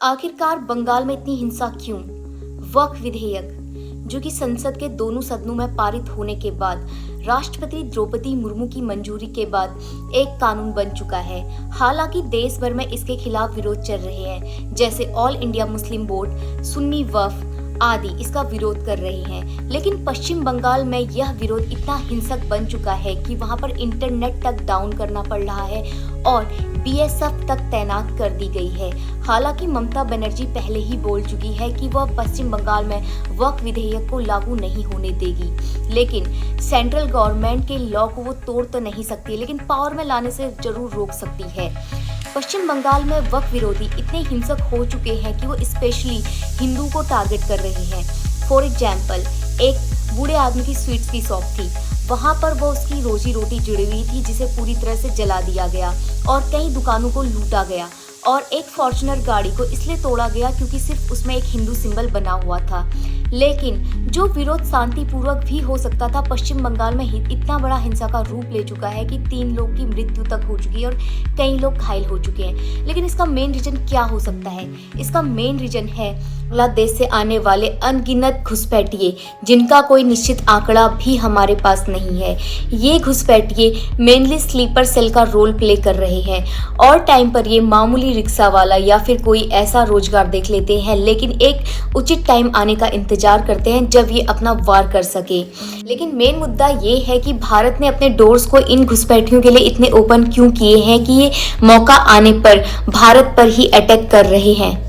आखिरकार बंगाल में इतनी हिंसा क्यों? वक्फ विधेयक जो कि संसद के दोनों सदनों में पारित होने के बाद राष्ट्रपति द्रौपदी मुर्मू की मंजूरी के बाद एक कानून बन चुका है। हालांकि देश भर में इसके खिलाफ विरोध चल रहे हैं, जैसे ऑल इंडिया मुस्लिम बोर्ड, सुन्नी वक्फ आदि इसका विरोध कर रहे हैं। लेकिन पश्चिम बंगाल में यह विरोध इतना हिंसक बन चुका है कि वहां पर इंटरनेट तक डाउन करना पड़ रहा है और बीएसएफ तक तैनात कर दी गई है। हालांकि ममता बनर्जी पहले ही बोल चुकी है कि वह पश्चिम बंगाल में वक्फ विधेयक को लागू नहीं होने देगी, लेकिन सेंट्रल गवर्नमेंट के लॉ को वो तोड़ तो नहीं सकती, लेकिन पावर में लाने से जरूर रोक सकती है। पश्चिम बंगाल में वक्फ विरोधी इतने हिंसक हो चुके हैं कि वो स्पेशली हिंदू को टारगेट कर रहे हैं। फॉर एग्जाम्पल, एक बूढ़े आदमी की स्वीट्स की शॉप थी, वहां पर वो उसकी रोजी रोटी जुड़ी हुई थी, जिसे पूरी तरह से जला दिया गया और कई दुकानों को लूटा गया और एक फॉर्च्यूनर गाड़ी को इसलिए तोड़ा गया क्योंकि सिर्फ उसमें एक हिंदू सिंबल बना हुआ था। लेकिन जो विरोध शांतिपूर्वक भी हो सकता था, पश्चिम बंगाल में इतना बड़ा हिंसा का रूप ले चुका है कि 3 लोग की मृत्यु तक हो चुकी है और कई लोग घायल हो चुके हैं। लेकिन इसका मेन रीजन क्या हो सकता है? इसका मेन रीजन है बांग्लादेश से आने वाले अनगिनत घुसपैठिए, जिनका कोई निश्चित आंकड़ा भी हमारे पास नहीं है। ये घुसपैठिए मेनली स्लीपर सेल का रोल प्ले कर रहे हैं और टाइम पर ये मामूली रिक्शा वाला या फिर कोई ऐसा रोजगार देख लेते हैं, लेकिन एक उचित टाइम आने का इंतजार करते हैं जब ये अपना वार कर सके। लेकिन मेन मुद्दा ये है कि भारत ने अपने डोर्स को इन घुसपैठियों के लिए इतने ओपन क्यों किए हैं कि ये मौका आने पर भारत पर ही अटैक कर रहे हैं।